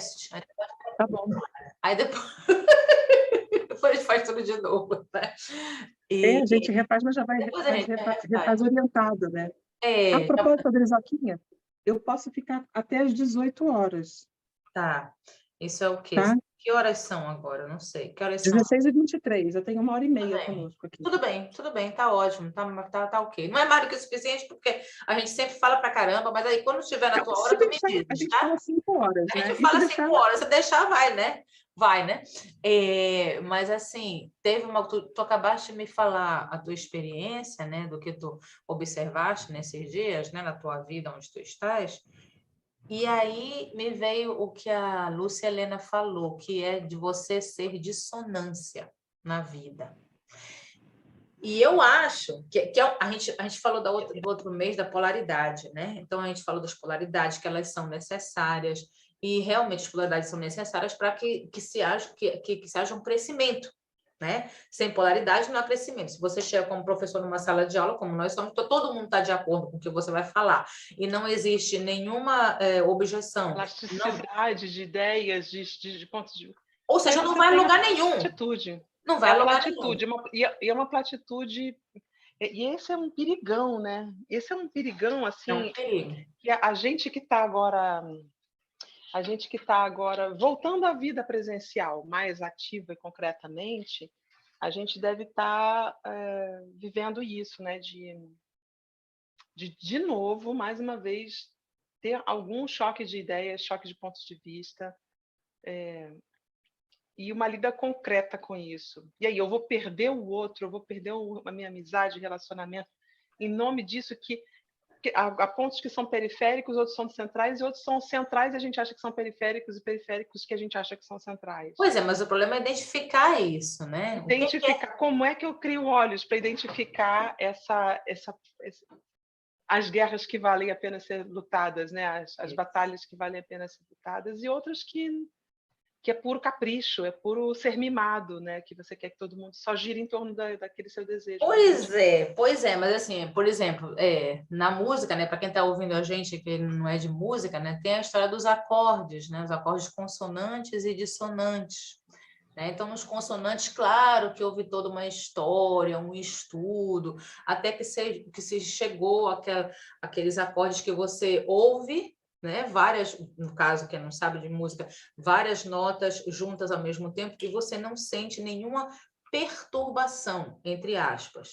teste. Tá bom. Aí depois, depois a gente faz tudo de novo, né? A gente refaz, mas já vai Depois a gente refaz refaz. orientado, né. A É, propósito, Adrizoquinha, eu posso ficar até às 18 horas, tá. Isso é o quê? tá? Que horas são agora? Eu não sei. Que horas são? 16h23, eu tenho 1h30 conosco aqui. Tudo bem, tá ótimo, tá ok. Não é mais do que o suficiente, porque a gente sempre fala pra caramba, mas aí quando estiver na Não, tua hora, se tu me deixar, a diz, gente tá? fala 5 horas, A né. gente E se fala deixar 5 horas, se deixar, vai, né? Vai, né? Mas assim, tu acabaste de me falar a tua experiência, né? Do que tu observaste nesses dias, né? Na tua vida, onde tu estás. E aí me veio o que a Lúcia Helena falou, que é de você ser dissonância na vida. E eu acho que a gente falou do outro mês da polaridade, né? Então a gente falou das polaridades, que elas são necessárias, e realmente as polaridades são necessárias para que se haja um crescimento, né? Sem polaridade não há crescimento. Se você chega como professor numa sala de aula, como nós somos, todo mundo está de acordo com o que você vai falar, e não existe nenhuma objeção. Plasticidade de ideias, de pontos de... Ou seja, não vai a lugar nenhum. Platitude. Não vai a a lugar platitude, nenhum. E é uma platitude... E esse é um perigão, né? Esse é um perigão, assim... É um perigo. Que a gente que está agora... A gente que está agora voltando à vida presencial, mais ativa e concretamente, a gente deve estar vivendo isso, né? De novo, mais uma vez, ter algum choque de ideias, choque de pontos de vista, e uma lida concreta com isso. E aí, eu vou perder o outro, eu vou perder a minha amizade, relacionamento, em nome disso que há pontos que são periféricos, outros são centrais, e outros são centrais e a gente acha que são periféricos, e periféricos que a gente acha que são centrais. Pois é, mas o problema é identificar isso, né? Identificar como é que eu crio olhos para identificar as guerras que valem a pena ser lutadas, né? As batalhas que valem a pena ser lutadas, e outras que é puro capricho, é puro ser mimado, né? Que você quer que todo mundo só gire em torno daquele seu desejo. Pois é, mas assim, por exemplo, na música, né? Para quem está ouvindo a gente que não é de música, né? Tem a história dos acordes, né? Os acordes consonantes e dissonantes. Né? Então, nos consonantes, claro que houve toda uma história, um estudo, até que se chegou aqueles acordes que você ouve, né? Várias, no caso, quem não sabe de música, várias notas juntas ao mesmo tempo, e você não sente nenhuma perturbação, entre aspas.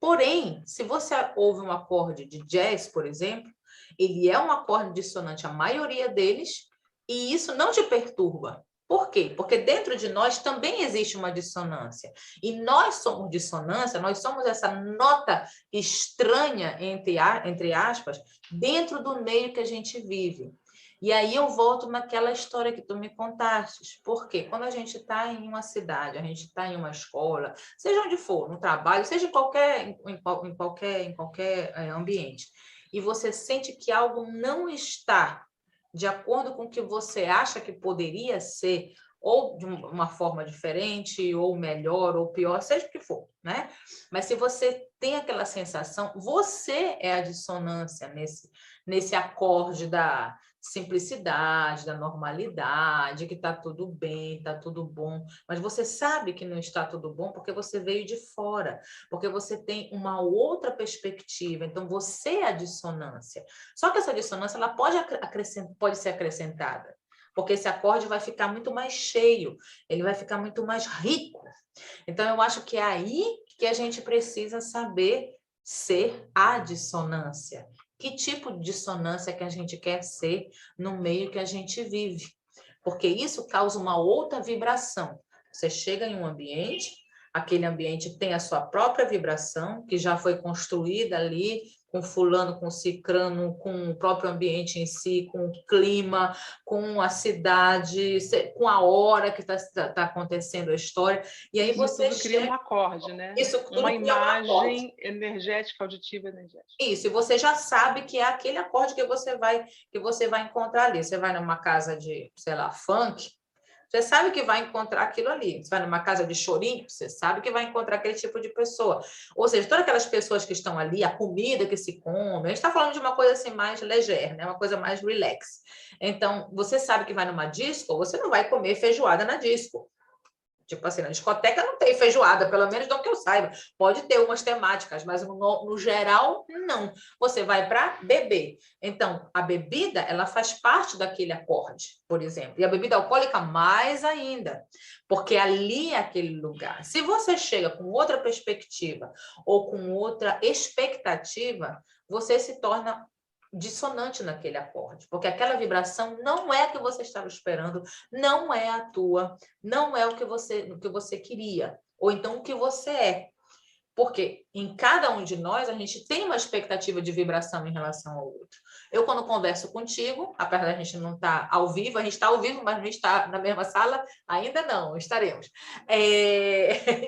Porém, se você ouve um acorde de jazz, por exemplo, ele é um acorde dissonante, a maioria deles, e isso não te perturba. Por quê? Porque dentro de nós também existe uma dissonância. E nós somos dissonância, nós somos essa nota estranha, entre aspas, dentro do meio que a gente vive. E aí eu volto naquela história que tu me contaste. Porque quando a gente está em uma cidade, a gente está em uma escola, seja onde for, no trabalho, seja em qualquer ambiente, e você sente que algo não está de acordo com o que você acha que poderia ser, ou de uma forma diferente, ou melhor, ou pior, seja o que for, né? Mas se você tem aquela sensação, você é a dissonância nesse acorde da simplicidade, da normalidade, que está tudo bem, está tudo bom, mas você sabe que não está tudo bom porque você veio de fora, porque você tem uma outra perspectiva, então você é a dissonância. Só que essa dissonância ela pode ser acrescentada, porque esse acorde vai ficar muito mais cheio, ele vai ficar muito mais rico. Então, eu acho que é aí que a gente precisa saber ser a dissonância. Que tipo de dissonância que a gente quer ser no meio que a gente vive? Porque isso causa uma outra vibração. Você chega em um ambiente, aquele ambiente tem a sua própria vibração, que já foi construída ali, com fulano, com cicrano, com o próprio ambiente em si, com o clima, com a cidade, com a hora que está acontecendo a história. E aí você tudo cria um acorde, né? Isso tudo uma cria imagem energética, auditiva, energética. Isso, e você já sabe que é aquele acorde que você vai encontrar ali. Você vai numa casa de, sei lá, funk, você sabe que vai encontrar aquilo ali. Você vai numa casa de chorinho, você sabe que vai encontrar aquele tipo de pessoa. Ou seja, todas aquelas pessoas que estão ali, a comida que se come, a gente está falando de uma coisa assim mais legere, né? Uma coisa mais relax. Então, você sabe que vai numa disco, você não vai comer feijoada na disco. Tipo assim, na discoteca não tem feijoada, pelo menos não que eu saiba. Pode ter umas temáticas, mas no geral, não. Você vai para beber. Então, a bebida, ela faz parte daquele acorde, por exemplo. E a bebida alcoólica, mais ainda. Porque ali é aquele lugar. Se você chega com outra perspectiva ou com outra expectativa, você se torna dissonante naquele acorde, porque aquela vibração não é a que você estava esperando, não é a tua, não é o que você queria, ou então o que você é. Porque em cada um de nós, a gente tem uma expectativa de vibração em relação ao outro. Eu, quando converso contigo, apesar da gente não estar ao vivo, a gente está ao vivo, mas não está na mesma sala, ainda não, estaremos.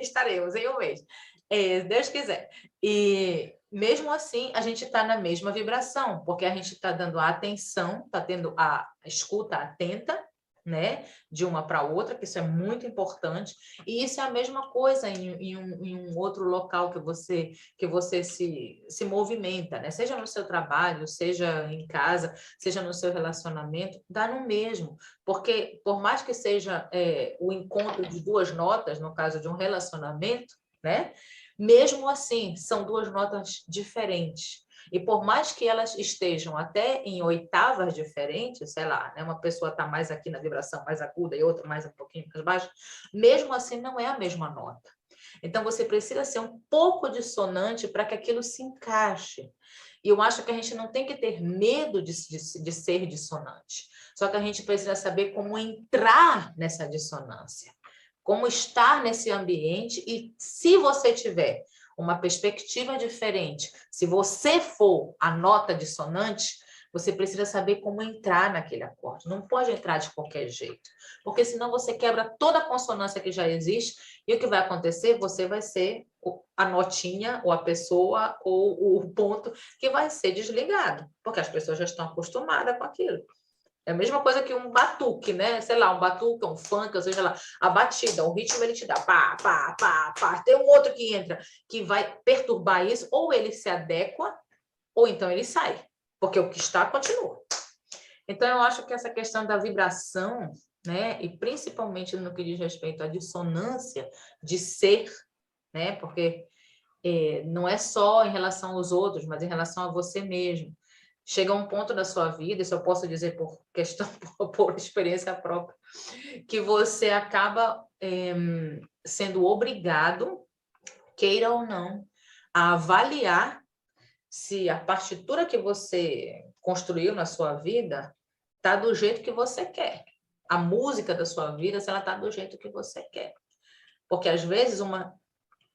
Estaremos em um mês. Deus quiser. E mesmo assim, a gente está na mesma vibração, porque a gente está dando a atenção, está tendo a escuta atenta, né, de uma para outra, que isso é muito importante, e isso é a mesma coisa em um outro local que você se movimenta, né? Seja no seu trabalho, seja em casa, seja no seu relacionamento, dá no mesmo, porque por mais que seja o encontro de duas notas, no caso de um relacionamento, né? Mesmo assim, são duas notas diferentes. E por mais que elas estejam até em oitavas diferentes, sei lá, né, uma pessoa está mais aqui na vibração mais aguda e outra mais um pouquinho mais baixa, mesmo assim não é a mesma nota. Então você precisa ser um pouco dissonante para que aquilo se encaixe. E eu acho que a gente não tem que ter medo de ser dissonante. Só que a gente precisa saber como entrar nessa dissonância, como estar nesse ambiente, e se você tiver uma perspectiva diferente, se você for a nota dissonante, você precisa saber como entrar naquele acorde. Não pode entrar de qualquer jeito, porque senão você quebra toda a consonância que já existe, e o que vai acontecer? Você vai ser a notinha, ou a pessoa, ou o ponto que vai ser desligado, porque as pessoas já estão acostumadas com aquilo. É a mesma coisa que um batuque, né? Sei lá, um batuque, um funk, ou seja lá, a batida, o ritmo ele te dá pá, pá, pá, pá. Tem um outro que entra que vai perturbar isso, ou ele se adequa, ou então ele sai, porque o que está continua. Então, eu acho que essa questão da vibração, né? E principalmente no que diz respeito à dissonância de ser, né? Porque não é só em relação aos outros, mas em relação a você mesmo. Chega um ponto da sua vida, isso eu posso dizer por questão, por experiência própria, que você acaba sendo obrigado, queira ou não, a avaliar se a partitura que você construiu na sua vida está do jeito que você quer. A música da sua vida, se ela está do jeito que você quer. Porque, às vezes,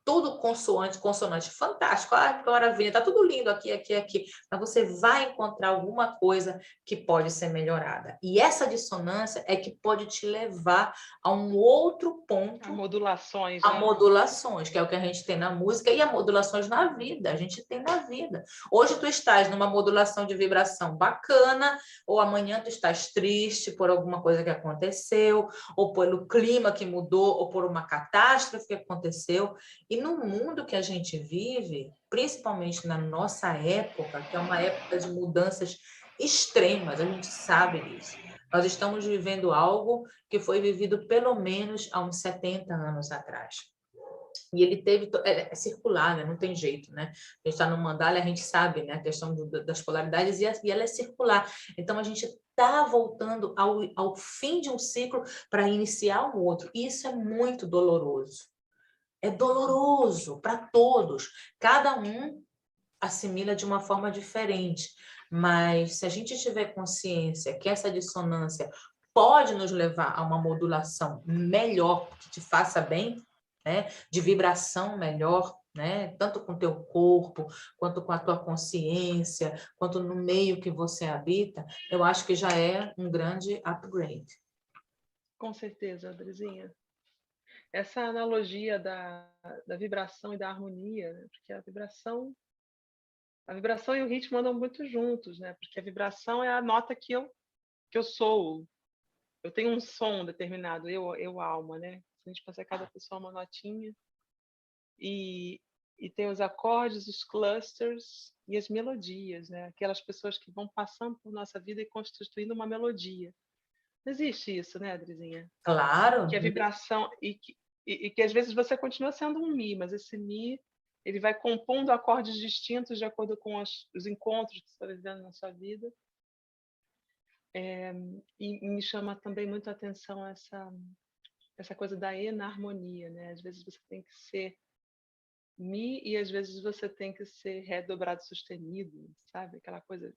tudo consonante, fantástico, que maravilha, tá tudo lindo aqui, aqui, aqui, mas você vai encontrar alguma coisa que pode ser melhorada. E essa dissonância é que pode te levar a um outro ponto. A modulações, A né? modulações, que é o que a gente tem na música, e a modulações na vida, a gente tem na vida. Hoje tu estás numa modulação de vibração bacana, ou amanhã tu estás triste por alguma coisa que aconteceu, ou pelo clima que mudou, ou por uma catástrofe que aconteceu. E no mundo que a gente vive, principalmente na nossa época, que é uma época de mudanças extremas, a gente sabe disso. Nós estamos vivendo algo que foi vivido pelo menos há uns 70 anos atrás. E ele teve... É circular, né? Não tem jeito, né? A gente está no mandala, a gente sabe, né? A questão das polaridades, e ela é circular. Então, a gente está voltando ao fim de um ciclo para iniciar um outro. E isso é muito doloroso. É doloroso para todos. Cada um assimila de uma forma diferente. Mas se a gente tiver consciência que essa dissonância pode nos levar a uma modulação melhor, que te faça bem, né? De vibração melhor, né? Tanto com o teu corpo, quanto com a tua consciência, quanto no meio que você habita, eu acho que já é um grande upgrade. Com certeza, Andrezinha. Essa analogia da vibração e da harmonia, né? Porque a vibração e o ritmo andam muito juntos, né? Porque a vibração é a nota que eu sou. eu tenho um som determinado, eu alma, né? A gente consegue cada pessoa uma notinha. E tem os acordes, os clusters e as melodias, né? Aquelas pessoas que vão passando por nossa vida e constituindo uma melodia. Não existe isso, né, Adrizinha? Claro. Que a vibração... E que às vezes você continua sendo um Mi, mas esse Mi, ele vai compondo acordes distintos de acordo com os encontros que você está vivendo na sua vida. E me chama também muito a atenção essa coisa da enarmonia, né? Às vezes você tem que ser Mi e às vezes você tem que ser Ré dobrado sustenido, sabe? Aquela coisa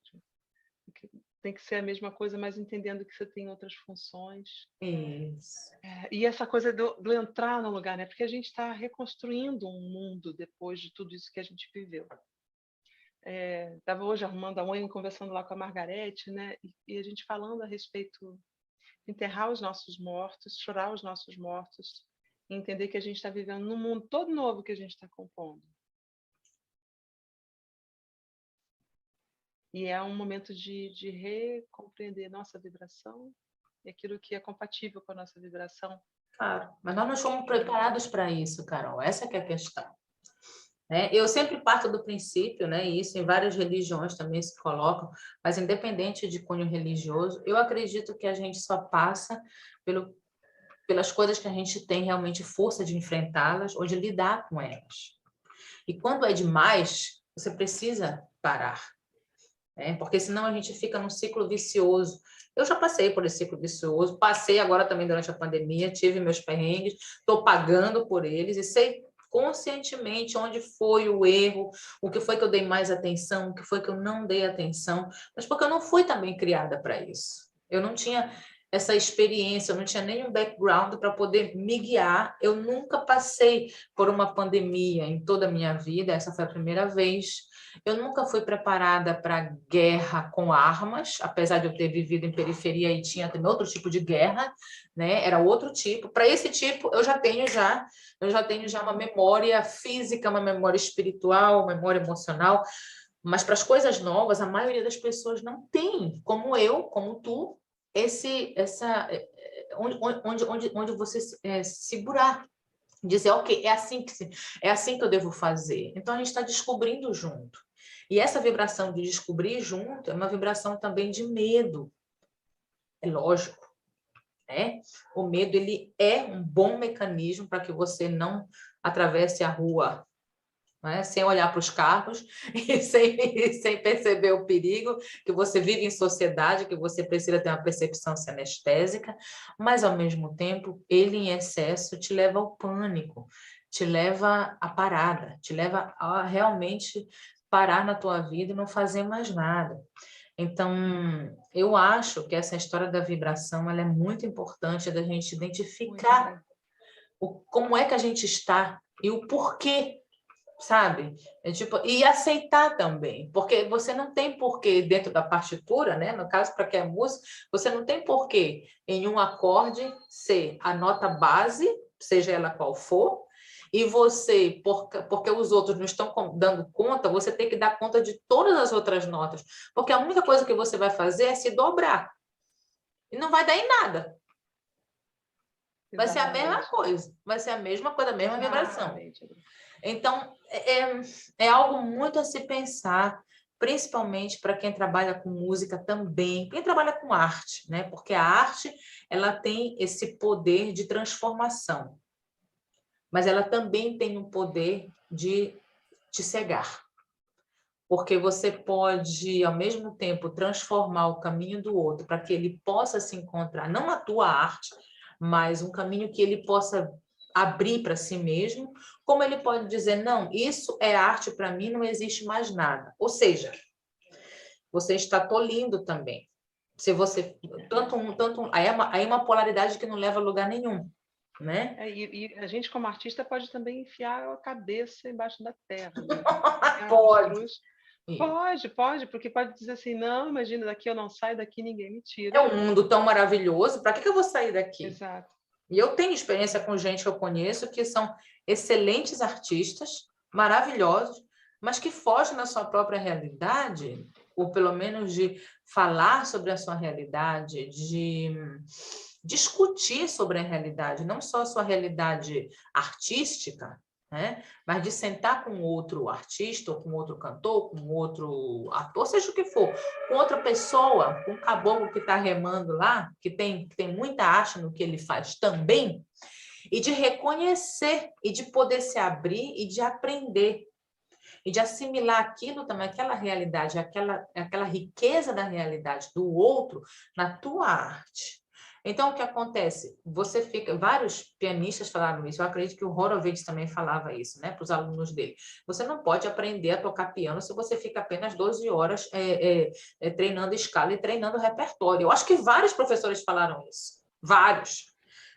que tem que ser a mesma coisa, mas entendendo que você tem outras funções. Isso. E essa coisa do entrar no lugar, né? Porque a gente está reconstruindo um mundo depois de tudo isso que a gente viveu. Estava hoje arrumando a unha, conversando lá com a Margarete, né? E a gente falando a respeito de enterrar os nossos mortos, chorar os nossos mortos, e entender que a gente está vivendo num mundo todo novo que a gente está compondo. E é um momento de recompreender nossa vibração e aquilo que é compatível com a nossa vibração. Claro, mas nós não fomos preparados para isso, Carol. Essa que é a questão. Eu sempre parto do princípio, né, e isso em várias religiões também se colocam, mas independente de cunho religioso, eu acredito que a gente só passa pelas coisas que a gente tem realmente força de enfrentá-las ou de lidar com elas. E quando é demais, você precisa parar. Porque senão a gente fica num ciclo vicioso. Eu já passei por esse ciclo vicioso, passei agora também durante a pandemia, tive meus perrengues, estou pagando por eles e sei conscientemente onde foi o erro, o que foi que eu dei mais atenção, o que foi que eu não dei atenção, mas porque eu não fui também criada para isso. Eu não tinha essa experiência, eu não tinha nenhum background para poder me guiar. Eu nunca passei por uma pandemia em toda a minha vida, essa foi a primeira vez. Eu nunca fui preparada para guerra com armas, apesar de eu ter vivido em periferia e tinha também outro tipo de guerra, né? Era outro tipo. Para esse tipo, eu já tenho uma memória física, uma memória espiritual, uma memória emocional, mas para as coisas novas, a maioria das pessoas não tem, como eu, como tu, onde você segurar. Dizer, ok, é assim que eu devo fazer. Então, a gente está descobrindo junto. E essa vibração de descobrir junto é uma vibração também de medo. É lógico, né? O medo, ele é um bom mecanismo para que você não atravesse a rua, né? Sem olhar para os carros e sem perceber o perigo, que você vive em sociedade, que você precisa ter uma percepção sinestésica, mas, ao mesmo tempo, ele em excesso te leva ao pânico, te leva à parada, te leva a realmente parar na tua vida e não fazer mais nada. Então, eu acho que essa história da vibração ela é muito importante da gente identificar como é que a gente está e o porquê, sabe? E aceitar também, porque você não tem porquê dentro da partitura, né? No caso, para quem é músico, você não tem porquê em um acorde ser a nota base, seja ela qual for, e você, porque os outros não estão dando conta, você tem que dar conta de todas as outras notas, porque a única coisa que você vai fazer é se dobrar, e não vai dar em nada. Vai ser a mesma coisa, a mesma vibração. Então, é algo muito a se pensar, principalmente para quem trabalha com música também, quem trabalha com arte, né? Porque a arte ela tem esse poder de transformação, mas ela também tem um poder de te cegar. Porque você pode, ao mesmo tempo, transformar o caminho do outro para que ele possa se encontrar, não a tua arte, mas um caminho que ele possa abrir para si mesmo, como ele pode dizer, não, isso é arte para mim, não existe mais nada. Ou seja, você está tolindo também. Se você aí é uma polaridade que não leva a lugar nenhum, né? E a gente como artista pode também enfiar a cabeça embaixo da terra, né? Pode, porque pode dizer assim, não, imagina, daqui eu não saio, daqui ninguém me tira. É um mundo tão maravilhoso, para que eu vou sair daqui? Exato. E eu tenho experiência com gente que eu conheço que são excelentes artistas, maravilhosos, mas que fogem da sua própria realidade, ou pelo menos de falar sobre a sua realidade, de discutir sobre a realidade, não só a sua realidade artística, né? Mas de sentar com outro artista, ou com outro cantor, com outro ator, seja o que for, com outra pessoa, com um caboclo que está remando lá, que tem muita arte no que ele faz também, e de reconhecer, e de poder se abrir, e de aprender, e de assimilar aquilo também, aquela realidade, aquela riqueza da realidade do outro na tua arte. Então, o que acontece? Você fica... Vários pianistas falaram isso, eu acredito que o Horowitz também falava isso, né, para os alunos dele. Você não pode aprender a tocar piano se você fica apenas 12 horas treinando escala e treinando repertório. Eu acho que vários professores falaram isso, vários.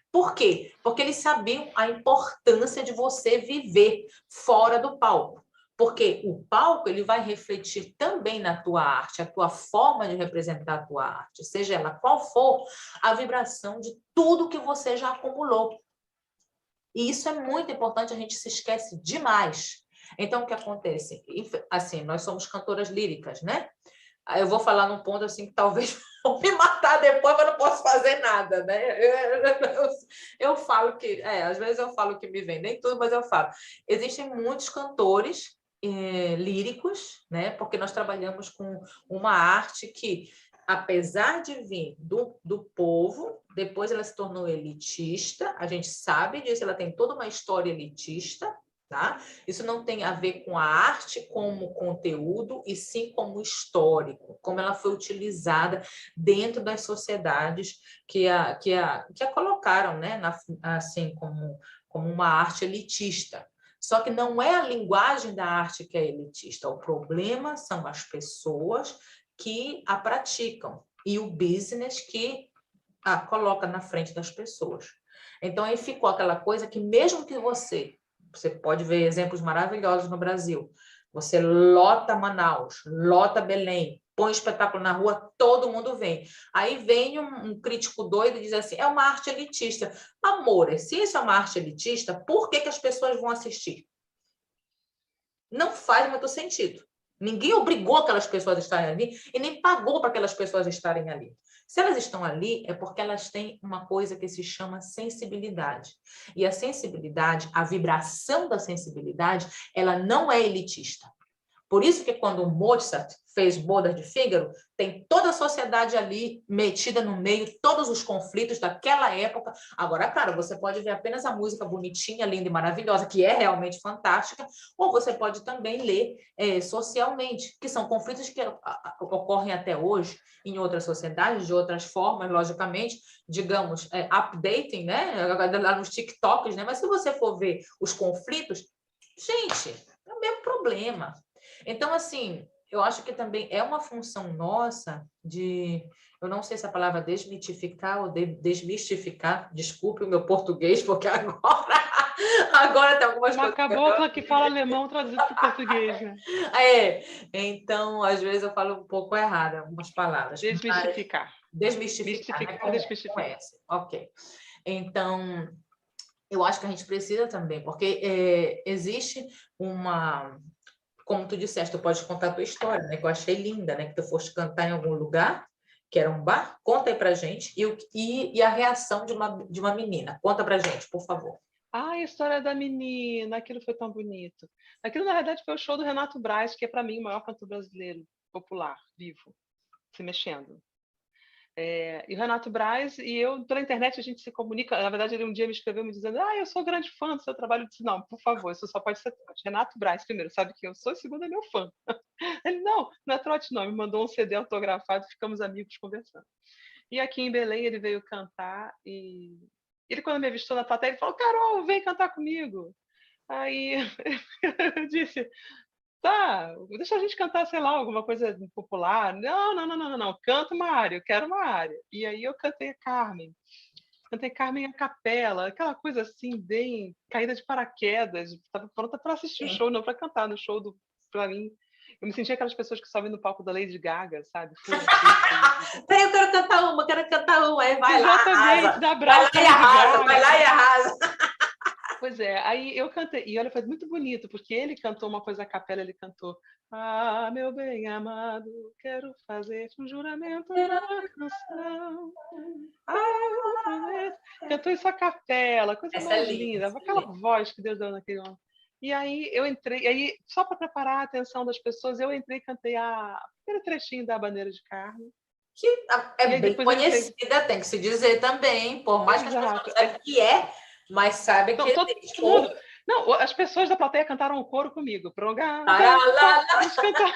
Por quê? Porque eles sabiam a importância de você viver fora do palco. Porque o palco ele vai refletir também na tua arte, a tua forma de representar a tua arte, seja ela qual for, a vibração de tudo que você já acumulou. E isso é muito importante, a gente se esquece demais. Então, o que acontece? Assim, nós somos cantoras líricas, né? Eu vou falar num ponto assim que talvez vão me matar depois, mas não posso fazer nada, né? Eu falo que... às vezes eu falo que me vem, nem tudo, mas eu falo. Existem muitos cantores líricos, né? Porque nós trabalhamos com uma arte que, apesar de vir do povo, depois ela se tornou elitista, a gente sabe disso, ela tem toda uma história elitista, tá? Isso não tem a ver com a arte como conteúdo, e sim como histórico, como ela foi utilizada dentro das sociedades que a colocaram, né? Assim, como uma arte elitista. Só que não é a linguagem da arte que é elitista. O problema são as pessoas que a praticam e o business que a coloca na frente das pessoas. Então, aí ficou aquela coisa que mesmo que você pode ver exemplos maravilhosos no Brasil, você lota Manaus, lota Belém, põe espetáculo na rua, todo mundo vem. Aí vem um crítico doido e diz assim, é uma arte elitista. Amor, se isso é uma arte elitista, por que as pessoas vão assistir? Não faz muito sentido. Ninguém obrigou aquelas pessoas a estarem ali e nem pagou para aquelas pessoas estarem ali. Se elas estão ali, é porque elas têm uma coisa que se chama sensibilidade. E a sensibilidade, a vibração da sensibilidade, ela não é elitista. Por isso que quando o Mozart fez Bodas de Fígaro, tem toda a sociedade ali metida no meio, todos os conflitos daquela época. Agora, claro, você pode ver apenas a música bonitinha, linda e maravilhosa, que é realmente fantástica, ou você pode também ler socialmente, que são conflitos que ocorrem até hoje em outras sociedades, de outras formas, logicamente, digamos, updating, né? Lá nos TikToks, né? Mas se você for ver os conflitos, gente, é o mesmo problema. Então, assim, eu acho que também é uma função nossa de... Eu não sei se a palavra desmitificar ou desmistificar, desculpe o meu português, porque agora tem algumas uma coisas... Uma cabocla que fala alemão traduzido para o português, né? Então, às vezes eu falo um pouco errado algumas palavras. Desmistificar. Desmistificar, Mistificar, desmistificar. Ok. Então, eu acho que a gente precisa também, porque existe uma... Como tu disseste, tu pode contar a tua história, né? Que eu achei linda, né? Que tu foste cantar em algum lugar, que era um bar. Conta aí pra gente. E a reação de uma menina. Conta pra gente, por favor. A história da menina, aquilo foi tão bonito. Aquilo, na verdade, foi o show do Renato Braz, que é, para mim, o maior cantor brasileiro popular, vivo, se mexendo. E o Renato Braz e eu, pela internet, a gente se comunica. Na verdade, ele um dia me escreveu me dizendo: eu sou grande fã do seu trabalho. Eu disse: não, por favor, isso só pode ser trote. Renato Braz, primeiro, sabe que eu sou, e segundo, é meu fã. Ele: não é trote, não. Me mandou um CD autografado, ficamos amigos conversando. E aqui em Belém, ele veio cantar e ele, quando me avistou na plateia, ele falou: Carol, vem cantar comigo. Aí eu disse: tá, deixa a gente cantar, sei lá, alguma coisa popular. Não, canta uma área, eu quero uma área. E aí eu cantei Carmen a capela, aquela coisa assim, bem caída de paraquedas, estava pronta para assistir o show, não para cantar no show para mim. Eu me sentia aquelas pessoas que sobem no palco da Lady Gaga, sabe? Peraí, eu quero cantar uma, aí vai exatamente, lá, arrasa. Vai lá e arrasa. Pois é, aí eu cantei, e olha, foi muito bonito, porque ele cantou uma coisa a capela, ele cantou: Ah, meu bem amado, quero fazer um juramento na canção. Eu prometo. Cantou isso a capela, coisa Essa é mais linda, linda, essa é aquela linda. voz que Deus deu naquele homem. E aí eu entrei, aí só para preparar a atenção das pessoas, eu entrei e cantei a primeiro trechinho da Bandeira de Carne. Que E é aí bem depois eu entrei. conhecida, tem que se dizer também, por mais que as pessoas Exato. não saibam o que é, mas sabem que Então, todo existe. mundo. Não, as pessoas da plateia cantaram o coro comigo. Taralá, Eles cantaram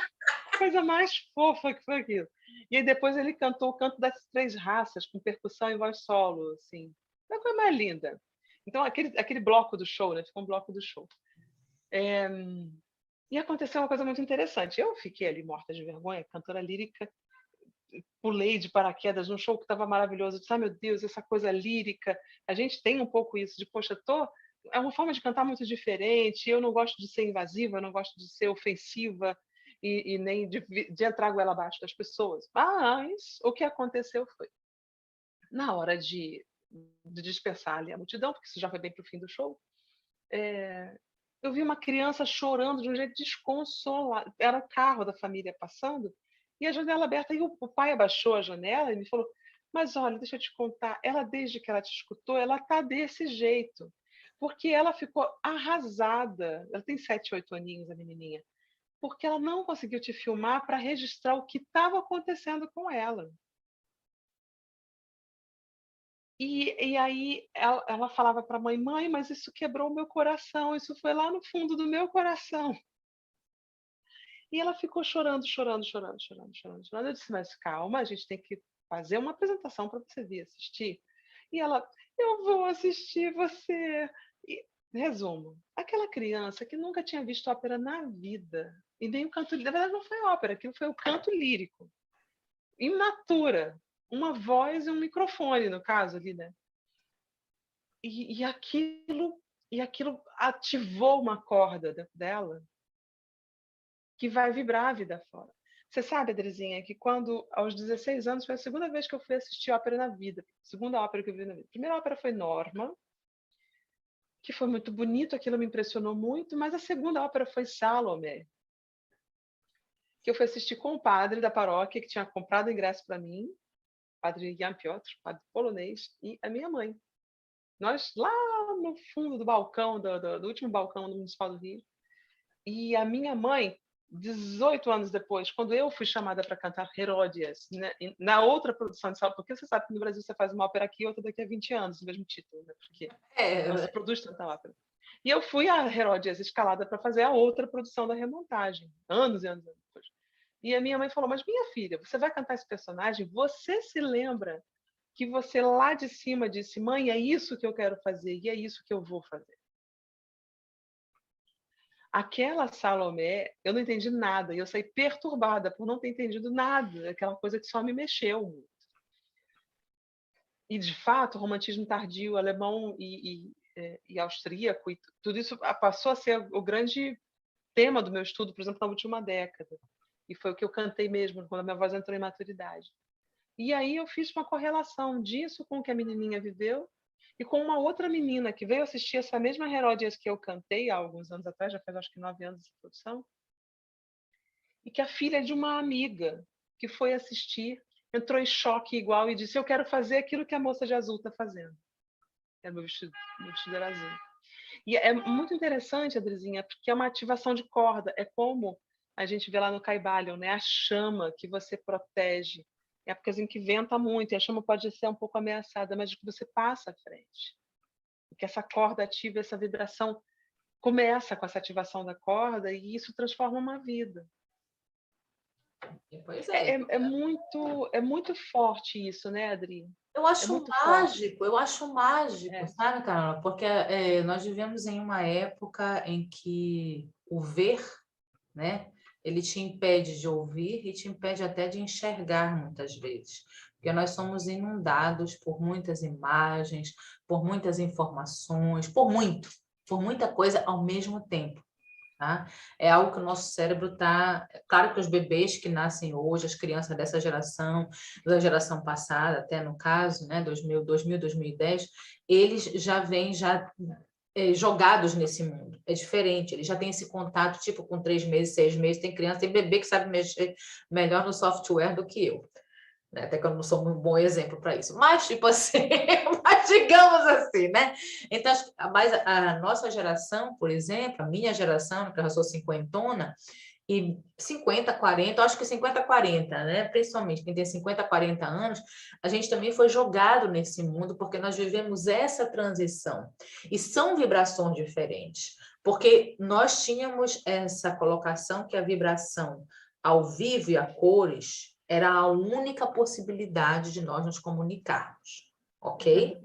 coisa mais fofa que foi aquilo. E aí depois ele cantou o canto das 3 raças, com percussão e voz solo, assim. Uma coisa mais linda. Então, aquele bloco do show, né? Ficou um bloco do show. E aconteceu uma coisa muito interessante. Eu fiquei ali morta de vergonha, cantora lírica, pulei de paraquedas num show que estava maravilhoso. Eu disse, meu Deus, essa coisa lírica. A gente tem um pouco isso de, poxa, é uma forma de cantar muito diferente. Eu não gosto de ser invasiva, eu não gosto de ser ofensiva e nem de entrar goela abaixo das pessoas. Mas o que aconteceu foi, na hora de dispersar ali a multidão, porque isso já foi bem para o fim do show, eu vi uma criança chorando de um jeito desconsolado. Era o carro da família passando e a janela aberta. E o pai abaixou a janela e me falou: Mas olha, deixa eu te contar. Ela, desde que ela te escutou, ela tá desse jeito. Porque ela ficou arrasada. Ela tem 7, 8 aninhos, a menininha. Porque ela não conseguiu te filmar para registrar o que estava acontecendo com ela. E aí ela falava para a mãe: Mãe, mas isso quebrou o meu coração. Isso foi lá no fundo do meu coração. E ela ficou chorando, chorando, chorando, chorando, chorando, chorando. Eu disse, mas calma, a gente tem que fazer uma apresentação para você vir assistir. E ela, eu vou assistir você. E, resumo, aquela criança que nunca tinha visto ópera na vida, e nem o canto, na verdade não foi ópera, aquilo foi o canto lírico, imatura, uma voz e um microfone, no caso ali, né? E aquilo ativou uma corda dentro dela que vai vibrar a vida fora. Você sabe, Adrizinha, que quando, aos 16 anos, foi a segunda vez que eu fui assistir ópera na vida. Segunda ópera que eu vi na vida. A primeira ópera foi Norma, que foi muito bonito, aquilo me impressionou muito, mas a segunda ópera foi Salomé, que eu fui assistir com o padre da paróquia, que tinha comprado ingresso para mim, o padre Jan Piotr, padre polonês, e a minha mãe. Nós lá no fundo do balcão, do último balcão do Municipal do Rio, e a minha mãe, 18 anos depois, quando eu fui chamada para cantar Heródias, né, na outra produção de Salomé, porque você sabe que no Brasil você faz uma ópera aqui e outra daqui a 20 anos, o mesmo título, né? Porque não se produz tanta ópera. E eu fui a Heródias escalada para fazer a outra produção da remontagem, anos e anos depois. E a minha mãe falou, mas minha filha, você vai cantar esse personagem, você se lembra que você lá de cima disse, mãe, é isso que eu quero fazer e é isso que eu vou fazer. Aquela Salomé, eu não entendi nada, e eu saí perturbada por não ter entendido nada, aquela coisa que só me mexeu muito. E, de fato, o romantismo tardio, alemão e austríaco, e tudo isso passou a ser o grande tema do meu estudo, por exemplo, na última década. E foi o que eu cantei mesmo, quando a minha voz entrou em maturidade. E aí eu fiz uma correlação disso com o que a menininha viveu e com uma outra menina que veio assistir essa mesma Heródias que eu cantei há alguns anos atrás, já faz acho que 9 anos de produção, e que a filha de uma amiga que foi assistir entrou em choque igual e disse, eu quero fazer aquilo que a moça de azul está fazendo. Meu vestido era azul. E é muito interessante, Adrizinha, porque é uma ativação de corda, é como a gente vê lá no Caibalion, né? A chama que você protege. É épocas em que venta muito, e a chama pode ser um pouco ameaçada, mas que você passa à frente. Porque essa corda ativa, essa vibração começa com essa ativação da corda e isso transforma uma vida. Pois é. É muito forte isso, né, Adri? Eu acho mágico, É. sabe, Carol? Porque nós vivemos em uma época em que o ver, né, ele te impede de ouvir e te impede até de enxergar muitas vezes. Porque nós somos inundados por muitas imagens, por muitas informações, por muita coisa ao mesmo tempo. Tá? É algo que o nosso cérebro está... Claro que os bebês que nascem hoje, as crianças dessa geração, da geração passada, até no caso, né, 2000, 2010, eles já vêm jogados nesse mundo. É diferente, eles já têm esse contato, tipo, com 3 meses, 6 meses, tem criança, tem bebê que sabe mexer melhor no software do que eu. Né? Até que eu não sou um bom exemplo para isso. Mas, tipo assim, mas digamos assim, né? Então, mas a nossa geração, por exemplo, a minha geração, que eu já sou cinquentona, e 50, 40, acho que 50, 40, né? Principalmente quem tem 50, 40 anos, a gente também foi jogado nesse mundo porque nós vivemos essa transição. E são vibrações diferentes, porque nós tínhamos essa colocação que a vibração ao vivo e a cores era a única possibilidade de nós nos comunicarmos, ok?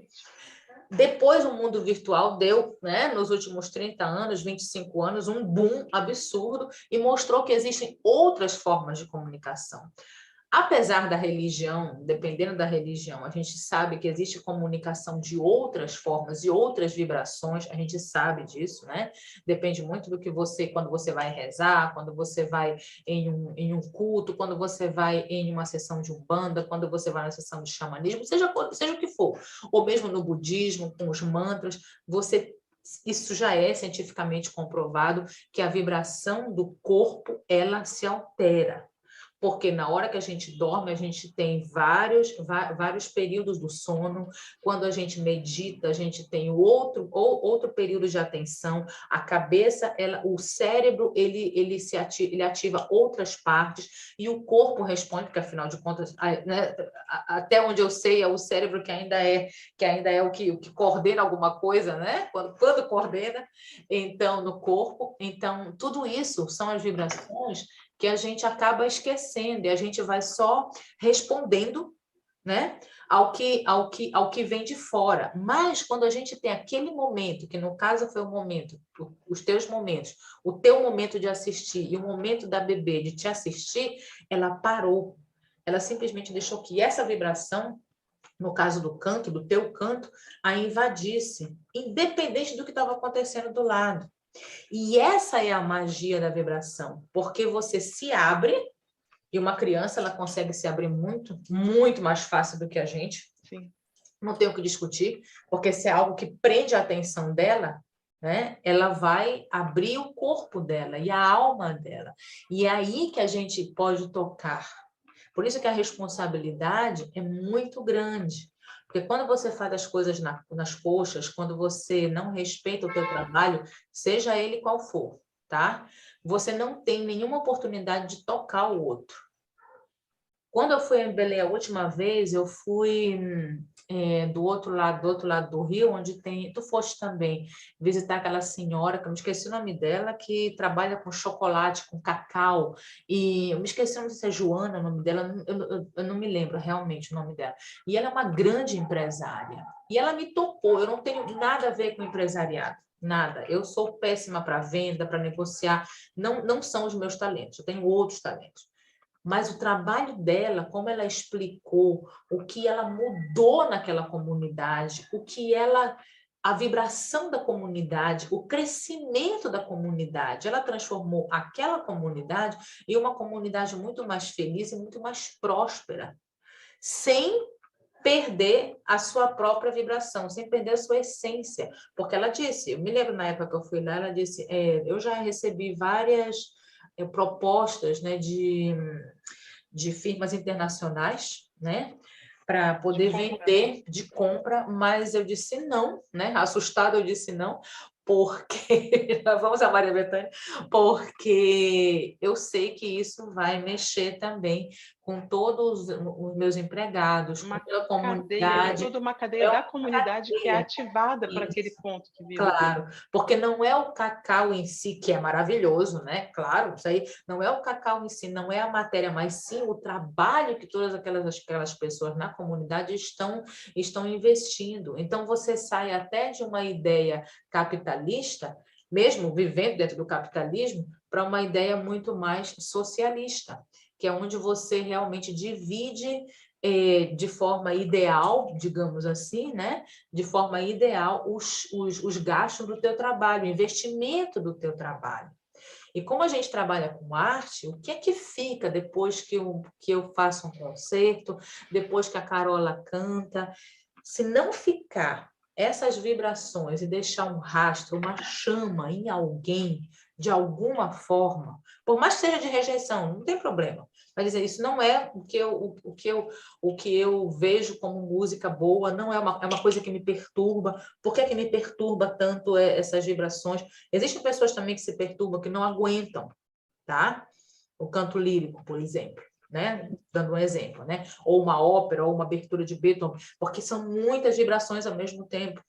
Depois, o mundo virtual deu, né, nos últimos 30 anos, 25 anos, um boom absurdo e mostrou que existem outras formas de comunicação. Apesar da religião, dependendo da religião, a gente sabe que existe comunicação de outras formas e outras vibrações, a gente sabe disso, né? Depende muito do que você, quando você vai rezar, quando você vai em um culto, quando você vai em uma sessão de umbanda, quando você vai na sessão de xamanismo, seja o que for, ou mesmo no budismo, com os mantras, isso já é cientificamente comprovado que a vibração do corpo, ela se altera. Porque na hora que a gente dorme, a gente tem vários períodos do sono. Quando a gente medita, a gente tem outro período de atenção. A cabeça, o cérebro, ele ativa outras partes e o corpo responde, porque afinal de contas, né, até onde eu sei, é o cérebro que ainda é o que coordena alguma coisa, né? Quando coordena, então, no corpo. Então, tudo isso são as vibrações que a gente acaba esquecendo e a gente vai só respondendo, né, ao que vem de fora. Mas quando a gente tem aquele momento, que no caso foi o momento, os teus momentos, o teu momento de assistir e o momento da bebê de te assistir, ela parou. Ela simplesmente deixou que essa vibração, no caso do canto, do teu canto, a invadisse, independente do que estava acontecendo do lado. E essa é a magia da vibração, porque você se abre, e uma criança ela consegue se abrir muito, muito mais fácil do que a gente. Sim. Não tem o que discutir, porque se é algo que prende a atenção dela, né, ela vai abrir o corpo dela e a alma dela. E é aí que a gente pode tocar. Por isso que a responsabilidade é muito grande. Porque quando você faz as coisas nas coxas, quando você não respeita o teu trabalho, seja ele qual for, tá? Você não tem nenhuma oportunidade de tocar o outro. Quando eu fui em Belém a última vez, eu fui do outro lado do rio, onde tem... Tu foste também visitar aquela senhora, que eu me esqueci o nome dela, que trabalha com chocolate, com cacau, e eu me esqueci, não sei se é Joana o nome dela, eu não me lembro realmente o nome dela. E ela é uma grande empresária. E ela me tocou, eu não tenho nada a ver com empresariado. Nada. Eu sou péssima para venda, para negociar. Não são os meus talentos, eu tenho outros talentos. Mas o trabalho dela, como ela explicou, o que ela mudou naquela comunidade, a vibração da comunidade, o crescimento da comunidade, ela transformou aquela comunidade em uma comunidade muito mais feliz e muito mais próspera, sem perder a sua própria vibração, sem perder a sua essência. Porque ela disse, eu me lembro na época que eu fui lá, ela disse, eu já recebi várias propostas, né, de firmas internacionais, né, para poder vender de compra, mas eu disse não, né, assustada eu disse não, porque, vamos a Maria Bethânia, porque eu sei que isso vai mexer também com todos os meus empregados, com a comunidade. Toda uma cadeia da comunidade que é ativada para aquele ponto que viu. Claro, porque não é o cacau em si que é maravilhoso, né? Claro, isso aí não é o cacau em si, não é a matéria, mas sim o trabalho que todas aquelas pessoas na comunidade estão investindo. Então, você sai até de uma ideia capitalista, mesmo vivendo dentro do capitalismo, para uma ideia muito mais socialista, que é onde você realmente divide de forma ideal, digamos assim, né? De forma ideal os gastos do teu trabalho, o investimento do teu trabalho. E como a gente trabalha com arte, o que é que fica depois que eu faço um concerto, depois que a Carola canta? Se não ficar essas vibrações e deixar um rastro, uma chama em alguém, de alguma forma, por mais que seja de rejeição, não tem problema. Mas dizer, isso não é o que eu vejo como música boa, não é uma coisa que me perturba. Por que me perturba tanto essas vibrações? Existem pessoas também que se perturbam, que não aguentam, tá? O canto lírico, por exemplo. Né? Dando um exemplo, né? Ou uma ópera, ou uma abertura de Beethoven, porque são muitas vibrações ao mesmo tempo.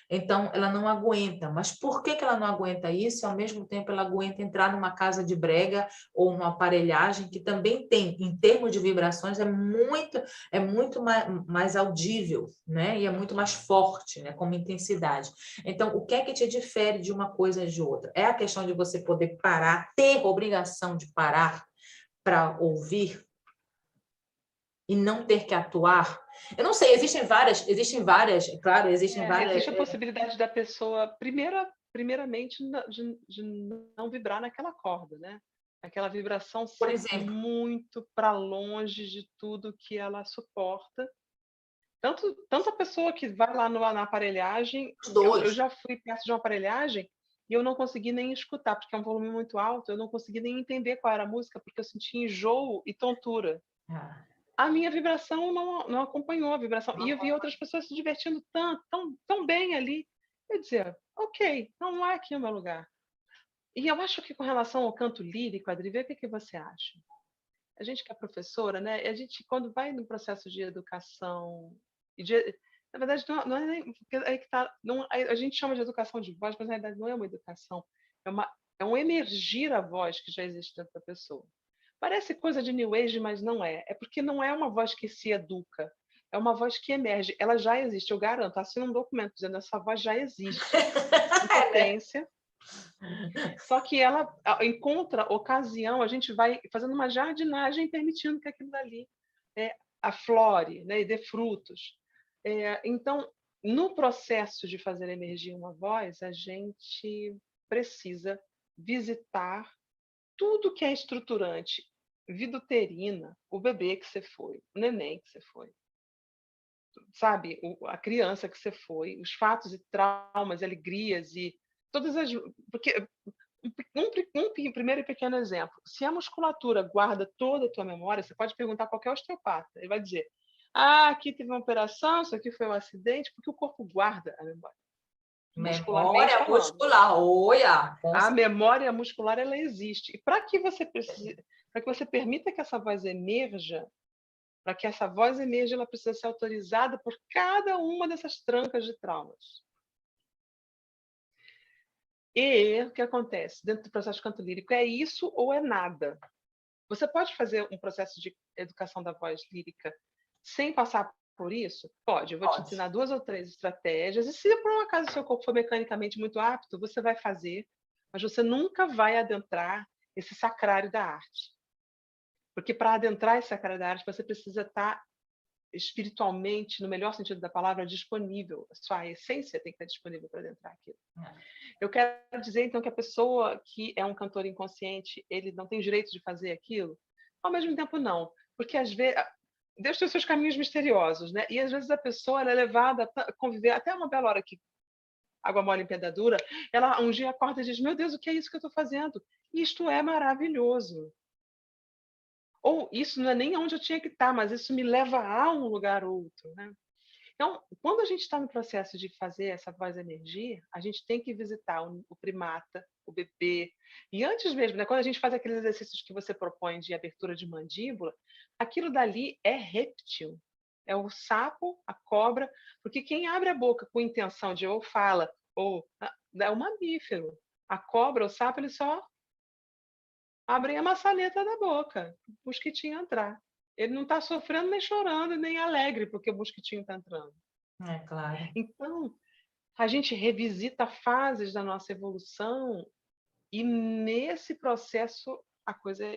Então, ela não aguenta. Mas por que ela não aguenta isso? E, ao mesmo tempo, ela aguenta entrar numa casa de brega ou numa aparelhagem que também tem, em termos de vibrações, é muito mais audível, né? E é muito mais forte, né? Como intensidade. Então, o que é que te difere de uma coisa de outra? É a questão de você poder parar, ter a obrigação de parar para ouvir e não ter que atuar. Eu não sei, existem várias, claro, existem várias. Existe a possibilidade da pessoa, primeiramente, de não vibrar naquela corda, né? Aquela vibração Por ser exemplo, muito para longe de tudo que ela suporta. Tanto a pessoa que vai lá na aparelhagem, os eu dois. já fui perto de uma aparelhagem e eu não consegui nem escutar, porque é um volume muito alto, eu não consegui nem entender qual era a música, porque eu senti enjoo e tontura. Ah, A minha vibração não acompanhou a vibração. E eu vi outras pessoas se divertindo tão bem ali. Eu dizia, ok, não é aqui o meu lugar. E eu acho que com relação ao canto lírico, Adri, o que você acha? A gente que é professora, né? A gente, quando vai no processo de educação, na verdade, não é nem. Porque aí que tá, não, a gente chama de educação de voz, mas na verdade não é uma educação. É um emergir a voz que já existe dentro da pessoa. Parece coisa de New Age, mas não é. É porque não é uma voz que se educa. É uma voz que emerge. Ela já existe, eu garanto. Assina um documento dizendo essa voz já existe. Em potência. Só que ela encontra ocasião, a gente vai fazendo uma jardinagem permitindo que aquilo dali aflore, né, e dê frutos. Então, no processo de fazer emergir uma voz, a gente precisa visitar tudo que é estruturante, vida uterina, o bebê que você foi, o neném que você foi, sabe, a criança que você foi, os fatos e traumas, alegrias e todas as... Porque um primeiro e pequeno exemplo, se a musculatura guarda toda a tua memória, você pode perguntar a qualquer osteopata, ele vai dizer, aqui teve uma operação, isso aqui foi um acidente, porque o corpo guarda a memória, muscularmente memória falando. muscular, olha. A memória muscular, ela existe. E para que você permita que essa voz emerja, para que essa voz emerja, ela precisa ser autorizada por cada uma dessas trancas de traumas. E o que acontece dentro do processo de canto lírico? É isso ou é nada? Você pode fazer um processo de educação da voz lírica sem passar por isso? Pode. Eu vou te ensinar 2 ou 3 estratégias. E se por um acaso o seu corpo for mecanicamente muito apto, você vai fazer, mas você nunca vai adentrar esse sacrário da arte. Porque para adentrar esse sacrário da arte, você precisa estar espiritualmente, no melhor sentido da palavra, disponível. A sua essência tem que estar disponível para adentrar aquilo. Eu quero dizer, então, que a pessoa que é um cantor inconsciente, ele não tem o direito de fazer aquilo? Ao mesmo tempo, não. Porque, às vezes, Deus tem os seus caminhos misteriosos, né? E, às vezes, a pessoa ela é levada a conviver até uma bela hora que água mole em pedra dura, ela um dia acorda e diz, meu Deus, o que é isso que eu estou fazendo? Isto é maravilhoso. Ou isso não é nem onde eu tinha que estar, mas isso me leva a um lugar ou outro, né? Então, quando a gente está no processo de fazer essa voz emergir, a gente tem que visitar o primata, o bebê. E antes mesmo, né, quando a gente faz aqueles exercícios que você propõe de abertura de mandíbula, aquilo dali é réptil. É o sapo, a cobra, porque quem abre a boca com intenção de ou fala ou é o mamífero. A cobra, o sapo, ele só abrem a maçaneta da boca, o mosquitinho entrar. Ele não está sofrendo, nem chorando, nem alegre, porque o mosquitinho está entrando. É claro. Então, a gente revisita fases da nossa evolução e nesse processo a coisa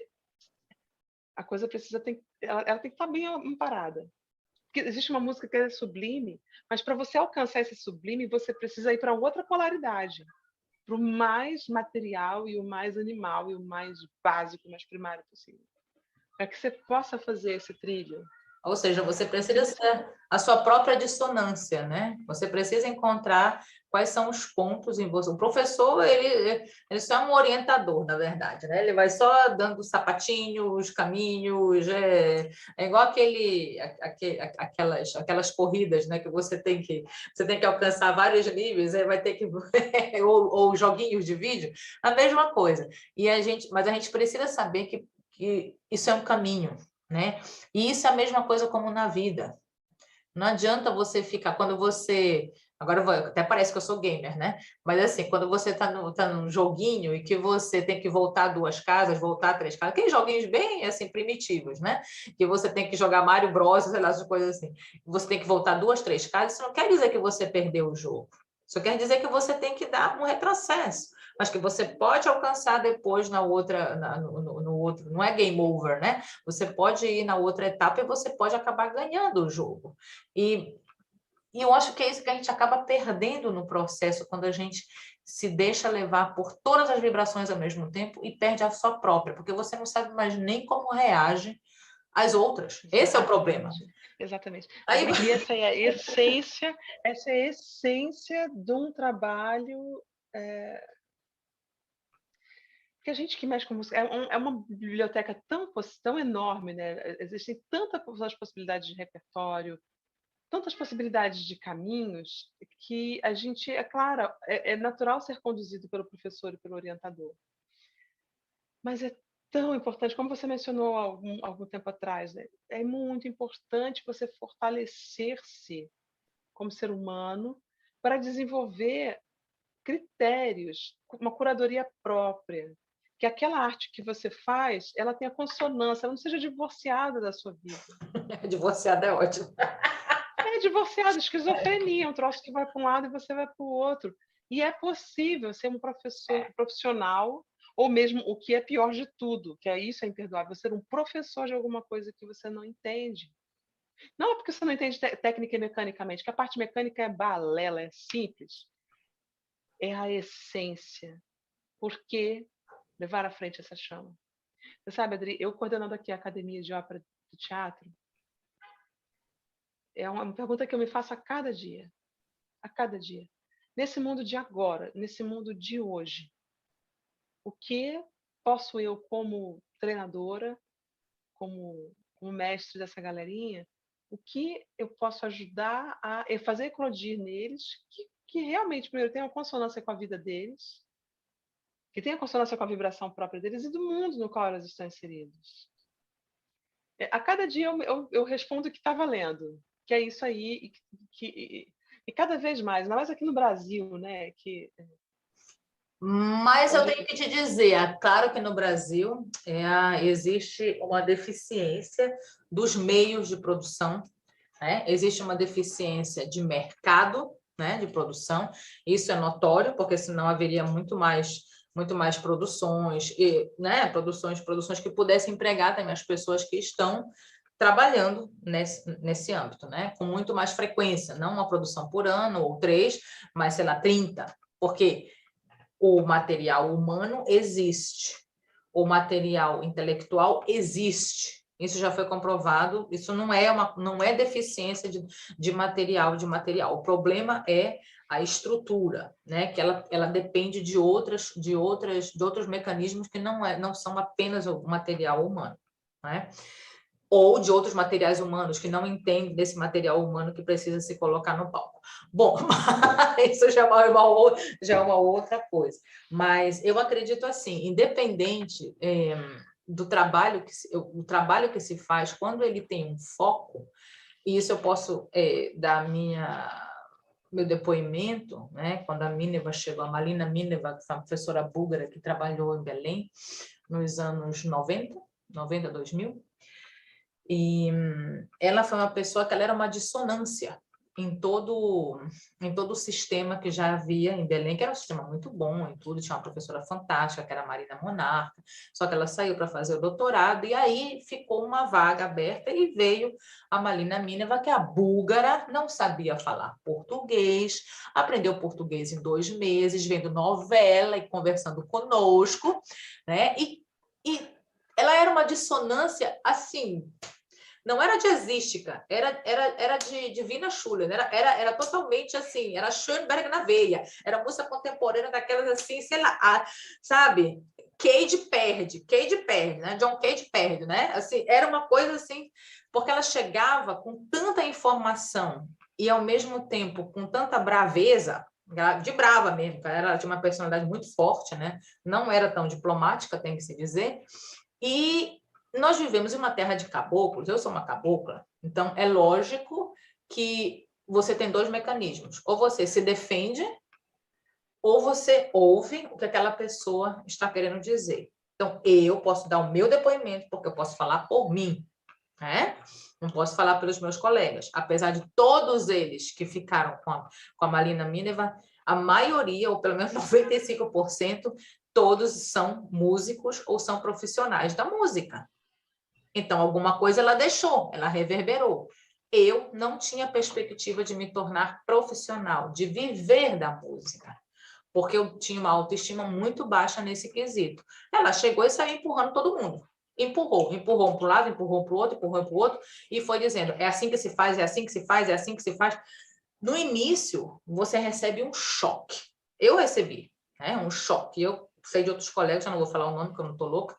precisa ela tem que estar bem amparada. Porque existe uma música que é sublime, mas para você alcançar esse sublime, você precisa ir para outra polaridade, para o mais material e o mais animal e o mais básico, o mais primário possível, para que você possa fazer esse trilho. Ou seja, você precisa ser a sua própria dissonância, né? Você precisa encontrar quais são os pontos em você. O professor, ele só é um orientador, na verdade, né? Ele vai só dando sapatinhos, caminhos, igual aquelas corridas, né? Que você tem que alcançar vários níveis, aí vai ter que ou joguinhos de vídeo, a mesma coisa. Mas a gente precisa saber que isso é um caminho, né? E isso é a mesma coisa como na vida. Não adianta você ficar, quando você... Agora até parece que eu sou gamer, né? Mas assim, quando você tá num joguinho e que você tem que voltar 2 casas, voltar 3 casas, aqueles joguinhos bem assim, primitivos, né? Que você tem que jogar Mario Bros, sei lá, essas coisas assim. Você tem que voltar 2, 3 casas, isso não quer dizer que você perdeu o jogo. Isso quer dizer que você tem que dar um retrocesso, mas que você pode alcançar depois no outro, não é game over, né? Você pode ir na outra etapa e você pode acabar ganhando o jogo. E eu acho que é isso que a gente acaba perdendo no processo, quando a gente se deixa levar por todas as vibrações ao mesmo tempo e perde a sua própria, porque você não sabe mais nem como reage às outras. Esse é o problema. Exatamente. Aí... E essa é a essência de um trabalho... Porque a gente que mexe com música é uma biblioteca tão enorme, né? Existem tantas possibilidades de repertório, tantas possibilidades de caminhos, que a gente, é claro, é natural ser conduzido pelo professor e pelo orientador. Mas é tão importante, como você mencionou algum tempo atrás, né? É muito importante você fortalecer-se como ser humano para desenvolver critérios, uma curadoria própria, que aquela arte que você faz, ela tenha consonância, ela não seja divorciada da sua vida. Divorciada é ótimo. Divorciada, esquizofrenia, um troço que vai para um lado e você vai para o outro. E é possível ser um profissional, ou mesmo, o que é pior de tudo, que isso é imperdoável, ser um professor de alguma coisa que você não entende. Não é porque você não entende técnica e mecanicamente, que a parte mecânica é balela, é simples. É a essência. Por que levar à frente essa chama? Você sabe, Adri, eu coordenando aqui a Academia de Ópera do Teatro, é uma pergunta que eu me faço a cada dia. A cada dia. Nesse mundo de agora, nesse mundo de hoje, o que posso eu, como treinadora, como mestre dessa galerinha, o que eu posso ajudar a fazer eclodir neles, que realmente, primeiro, tenham consonância com a vida deles, que tenha consonância com a vibração própria deles e do mundo no qual elas estão inseridos. A cada dia eu respondo que está valendo, que é isso aí, e cada vez mais, ainda mais aqui no Brasil, né? Mas eu tenho que te dizer, é claro que no Brasil existe uma deficiência dos meios de produção, né? Existe uma deficiência de mercado, né, de produção. Isso é notório, porque senão haveria muito mais produções, né, produções que pudessem empregar também as pessoas que estão trabalhando nesse âmbito, né, com muito mais frequência, não uma produção por ano ou 3, mas, sei lá, 30, porque o material humano existe, o material intelectual existe. Isso já foi comprovado, isso não é deficiência de material. O problema é a estrutura, né? Que ela depende de outros mecanismos que não são apenas o material humano, né? Ou de outros materiais humanos que não entendem desse material humano que precisa se colocar no palco. Bom, isso já é uma outra coisa. Mas eu acredito assim, independente do trabalho o trabalho que se faz, quando ele tem um foco, e isso eu posso dar meu depoimento, né? Quando a Míneva chegou, a Malina Míneva, que foi uma professora búlgara que trabalhou em Belém nos anos 90, 2000, e ela foi uma pessoa que ela era uma dissonância em todo o sistema que já havia em Belém, que era um sistema muito bom e tudo, tinha uma professora fantástica, que era a Marina Monarca, só que ela saiu para fazer o doutorado, e aí ficou uma vaga aberta, e veio a Malina Míneva, que é a búlgara, não sabia falar português, aprendeu português em 2 meses, vendo novela e conversando conosco, né? E ela era uma dissonância, assim... não era jazzística, era de Divina Schuller, era totalmente assim, era Schoenberg na veia, era música contemporânea daquelas assim, sei lá, sabe? Cage perde, né? John Cage perde, né? Assim, era uma coisa assim, porque ela chegava com tanta informação e ao mesmo tempo com tanta braveza, de brava mesmo, ela tinha uma personalidade muito forte, né? Não era tão diplomática, tem que se dizer, e nós vivemos em uma terra de caboclos, eu sou uma cabocla, então é lógico que você tem dois mecanismos, ou você se defende, ou você ouve o que aquela pessoa está querendo dizer. Então, eu posso dar o meu depoimento, porque eu posso falar por mim, né? Não posso falar pelos meus colegas. Apesar de todos eles que ficaram com a Marina Minerva, a maioria, ou pelo menos 95%, todos são músicos ou são profissionais da música. Então, alguma coisa ela deixou, ela reverberou. Eu não tinha perspectiva de me tornar profissional, de viver da música, porque eu tinha uma autoestima muito baixa nesse quesito. Ela chegou e saiu empurrando todo mundo. Empurrou um para o lado, empurrou para o outro, e foi dizendo, é assim que se faz, é assim que se faz, é assim que se faz. No início, você recebe um choque. Eu recebi, né, um choque. Eu sei de outros colegas, eu não vou falar o nome, porque eu não estou louca,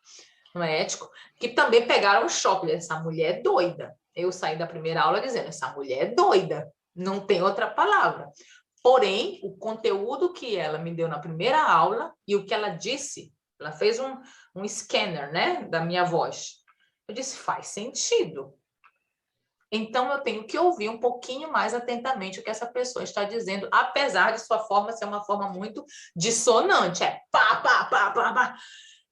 não é ético, que também pegaram um choque. Essa mulher é doida. Eu saí da primeira aula dizendo, essa mulher é doida. Não tem outra palavra. Porém, o conteúdo que ela me deu na primeira aula e o que ela disse, ela fez um scanner, né, da minha voz. Eu disse, faz sentido. Então, eu tenho que ouvir um pouquinho mais atentamente o que essa pessoa está dizendo, apesar de sua forma ser uma forma muito dissonante. É pá, pá, pá, pá, pá.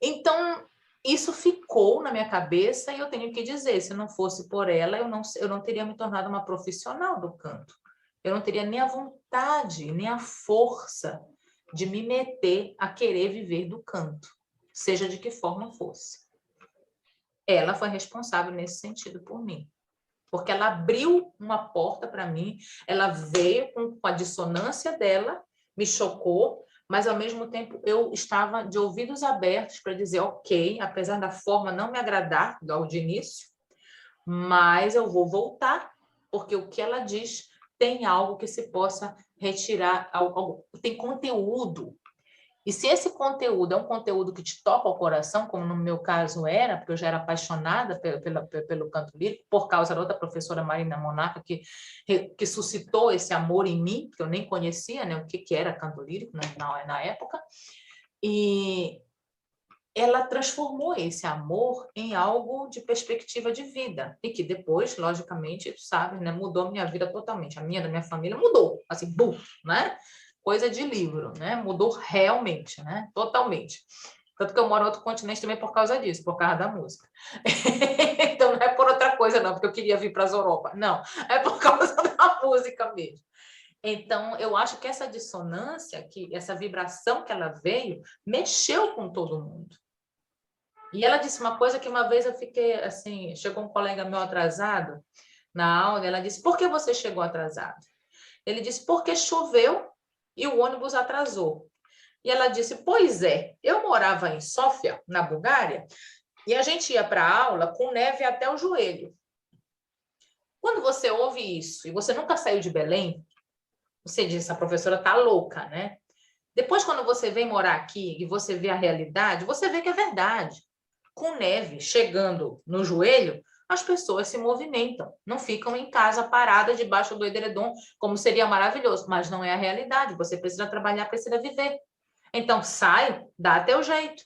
Então, isso ficou na minha cabeça e eu tenho que dizer, se não fosse por ela, eu não teria me tornado uma profissional do canto. Eu não teria nem a vontade, nem a força de me meter a querer viver do canto, seja de que forma fosse. Ela foi responsável nesse sentido por mim, porque ela abriu uma porta para mim, ela veio com a dissonância dela, me chocou, mas ao mesmo tempo eu estava de ouvidos abertos para dizer, ok, apesar da forma não me agradar logo de início, mas eu vou voltar, porque o que ela diz tem algo que se possa retirar, tem conteúdo. E se esse conteúdo é um conteúdo que te toca o coração, como no meu caso era, porque eu já era apaixonada pelo canto lírico, por causa da outra professora Marina Monaca, que suscitou esse amor em mim, que eu nem conhecia, né, o que era canto lírico, né, na época, e ela transformou esse amor em algo de perspectiva de vida, e que depois, logicamente, sabe, né, mudou a minha vida totalmente, a minha, da minha família, mudou, assim, bum, né? Coisa de livro, né? Mudou realmente, né? Totalmente. Tanto que eu moro em outro continente também por causa disso, por causa da música. Então, não é por outra coisa, não, porque eu queria vir para a Europa. Não, é por causa da música mesmo. Então, eu acho que essa dissonância, essa vibração que ela veio, mexeu com todo mundo. E ela disse uma coisa que uma vez eu fiquei assim, chegou um colega meu atrasado na aula, ela disse, por que você chegou atrasado? Ele disse, porque choveu e o ônibus atrasou. E ela disse, pois é, eu morava em Sófia, na Bulgária, e a gente ia para a aula com neve até o joelho. Quando você ouve isso e você nunca saiu de Belém, você diz, essa professora tá louca, né? Depois, quando você vem morar aqui e você vê a realidade, você vê que é verdade. Com neve chegando no joelho, as pessoas se movimentam, não ficam em casa paradas debaixo do edredom, como seria maravilhoso, mas não é a realidade. Você precisa trabalhar, precisa viver. Então, sai, dá teu jeito,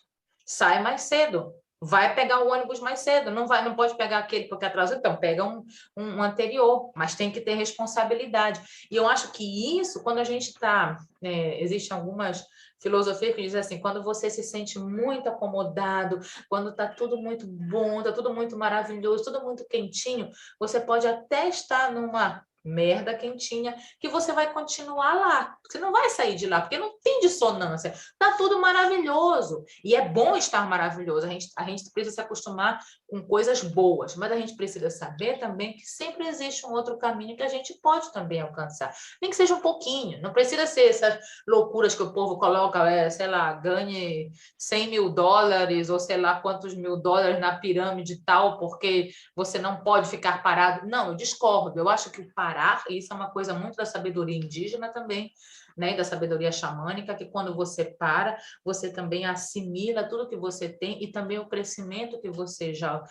sai mais cedo, vai pegar o ônibus mais cedo, não pode pegar aquele porque atrasou, então pega um anterior, mas tem que ter responsabilidade. E eu acho que isso, quando a gente está, existem algumas filosofia que diz assim, quando você se sente muito acomodado, quando está tudo muito bom, está tudo muito maravilhoso, tudo muito quentinho, você pode até estar numa merda quentinha, que você vai continuar lá. Você não vai sair de lá, porque não tem dissonância. Tá tudo maravilhoso. E é bom estar maravilhoso. A gente precisa se acostumar com coisas boas, mas a gente precisa saber também que sempre existe um outro caminho que a gente pode também alcançar. Nem que seja um pouquinho. Não precisa ser essas loucuras que o povo coloca, sei lá, ganhe $100.000 ou sei lá quantos $1.000 na pirâmide tal, porque você não pode ficar parado. Não, eu discordo. Eu acho que o parar, e isso é uma coisa muito da sabedoria indígena também, né, da sabedoria xamânica, que quando você para, você também assimila tudo que você tem e também o crescimento que você já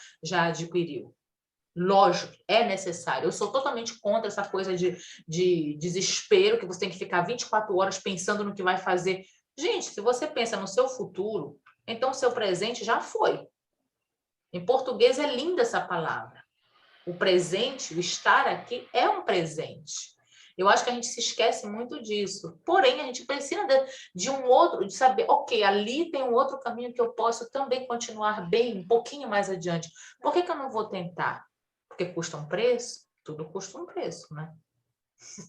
adquiriu. Lógico, é necessário. Eu sou totalmente contra essa coisa de desespero, que você tem que ficar 24 horas pensando no que vai fazer. Gente, se você pensa no seu futuro, então o seu presente já foi. Em português é linda essa palavra. O presente, o estar aqui, é um presente. Eu acho que a gente se esquece muito disso. Porém, a gente precisa de um outro, de saber, ok, ali tem um outro caminho que eu posso também continuar bem, um pouquinho mais adiante. Por que eu não vou tentar? Porque custa um preço? Tudo custa um preço, né?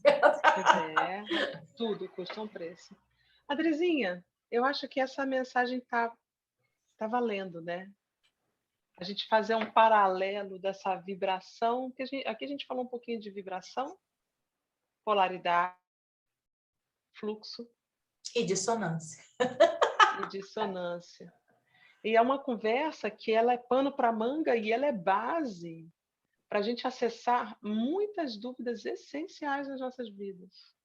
Pois é, tudo custa um preço. Adrizinha, eu acho que essa mensagem tá valendo, né? A gente fazer um paralelo dessa vibração, que aqui a gente falou um pouquinho de vibração, polaridade, fluxo E dissonância. e dissonância. E é uma conversa que ela é pano para manga e ela é base para a gente acessar muitas dúvidas essenciais nas nossas vidas.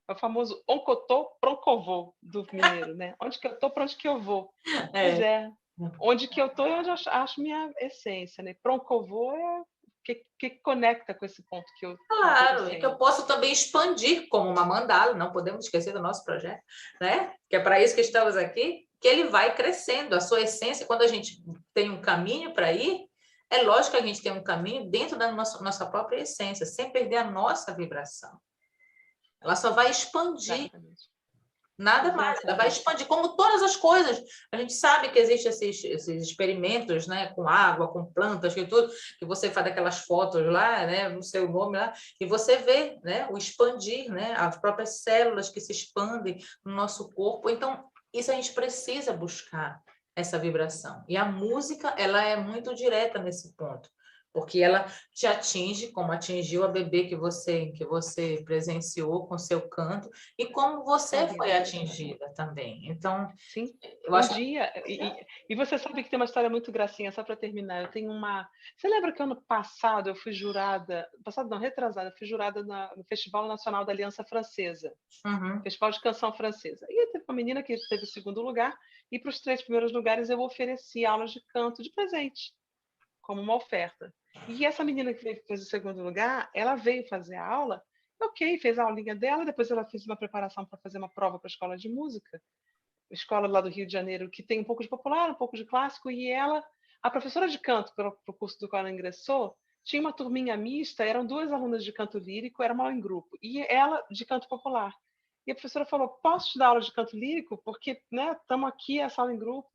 É o famoso oncotô, proncovô do mineiro, né? Onde que eu tô, para onde que eu vou? Pois é. Onde que eu tô, eu já acho minha essência, né? Proncovô é o que conecta com esse ponto que eu Claro, e que eu posso também expandir como uma mandala, não podemos esquecer do nosso projeto, né? Que é para isso que estamos aqui, que ele vai crescendo, a sua essência, quando a gente tem um caminho para ir, é lógico que a gente tem um caminho dentro da nossa própria essência, sem perder a nossa vibração. Ela só vai expandir. Exatamente. Nada mais, ela vai expandir, como todas as coisas. A gente sabe que existem esses experimentos, né, com água, com plantas, que tudo, que você faz aquelas fotos lá, né, no seu nome lá, e você vê, né, o expandir, né, as próprias células que se expandem no nosso corpo. Então, isso a gente precisa buscar, essa vibração. E a música, ela é muito direta nesse ponto, porque ela te atinge, como atingiu a bebê que você presenciou com seu canto, e como você foi atingida também. Então, sim, eu acho dia. E você sabe que tem uma história muito gracinha, só para terminar. Eu tenho uma. Você lembra que ano passado eu fui jurada, passado não, retrasada, eu fui jurada no Festival Nacional da Aliança Francesa, Festival de Canção Francesa. E teve uma menina que teve o segundo lugar, e para os 3 primeiros lugares eu ofereci aulas de canto de presente, como uma oferta. E essa menina que fez o segundo lugar, ela veio fazer a aula, ok, fez a aulinha dela, depois ela fez uma preparação para fazer uma prova para a escola de música, escola lá do Rio de Janeiro, que tem um pouco de popular, um pouco de clássico, e ela, a professora de canto, para o curso do qual ela ingressou, tinha uma turminha mista, eram 2 alunas de canto lírico, era mal em grupo, e ela de canto popular. E a professora falou, posso te dar aula de canto lírico? Porque, né, estamos aqui, essa aula em grupo.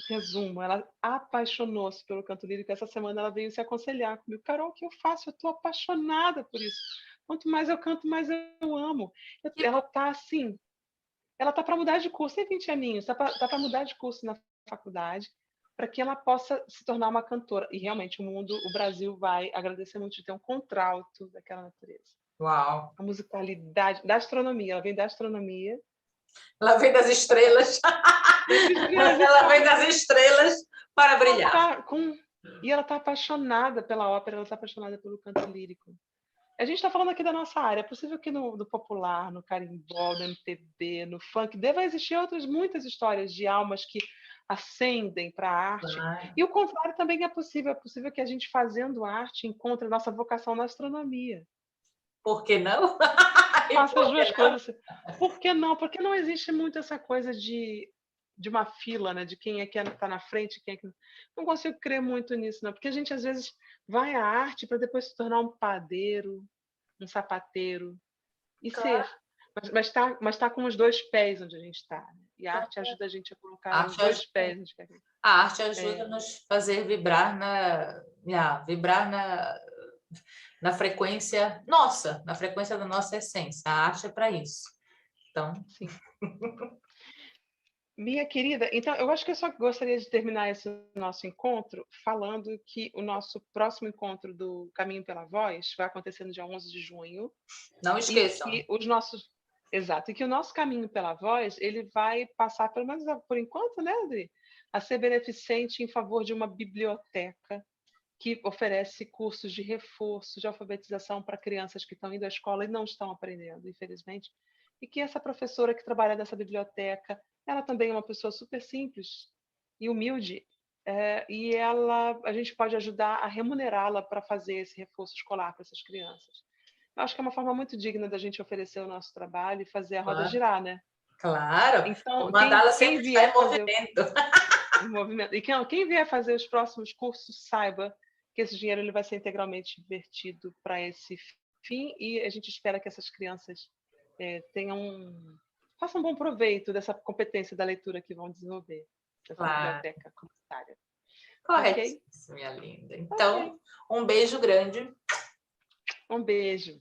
Resumo, ela apaixonou-se pelo canto lírico. Essa semana ela veio se aconselhar comigo. Carol, o que eu faço? Eu estou apaixonada por isso. Quanto mais eu canto, mais eu amo. Ela está assim, ela está para mudar de curso, tem 20 aninhos, está para mudar de curso na faculdade, para que ela possa se tornar uma cantora. E realmente o Brasil vai agradecer muito de ter um contralto daquela natureza. Uau! A musicalidade da astronomia, ela vem da astronomia. Ela vem das estrelas. Ela vem das estrelas para brilhar. E ela está apaixonada pela ópera, ela está apaixonada pelo canto lírico. A gente está falando aqui da nossa área. É possível que no popular, no carimbó, no MPB, no funk, deva existir muitas histórias de almas que ascendem para a arte. E o contrário também é possível. É possível que a gente, fazendo arte, encontre a nossa vocação na astronomia. Por que não? Faça as duas coisas. Por que não? Porque não existe muito essa coisa de uma fila, né? De quem é que está na frente, quem é que não consigo crer muito nisso, não. Porque a gente às vezes vai à arte para depois se tornar um padeiro, um sapateiro e Claro. ser. Mas tá com os 2 pés onde a gente está. Né? E a arte ajuda a gente a colocar os 2 pés onde a gente. A arte ajuda a nos fazer vibrar na frequência nossa, na frequência da nossa essência. A arte é para isso. Então, sim. Minha querida, então eu acho que eu só gostaria de terminar esse nosso encontro falando que o nosso próximo encontro do Caminho pela Voz vai acontecer no dia 11 de junho. não E esqueçam. que os nossos... Exato, e que o nosso Caminho pela Voz, ele vai passar, pelo menos por enquanto, né, Adri, a ser beneficente em favor de uma biblioteca que oferece cursos de reforço, de alfabetização para crianças que estão indo à escola e não estão aprendendo, infelizmente. E que essa professora que trabalha nessa biblioteca, ela também é uma pessoa super simples e humilde, e a gente pode ajudar a remunerá-la para fazer esse reforço escolar para essas crianças. Eu acho que é uma forma muito digna da gente oferecer o nosso trabalho e fazer a roda Claro. girar, né? Claro, Então, o mandala quem sempre está vier em fazer movimento. o movimento, e quem vier fazer os próximos cursos, saiba que esse dinheiro ele vai ser integralmente invertido para esse fim, e a gente espera que essas crianças façam um bom proveito dessa competência da leitura que vão desenvolver nessa Claro. biblioteca comunitária. Correto, Ok? minha linda. Ok. Então, um beijo grande. Um beijo.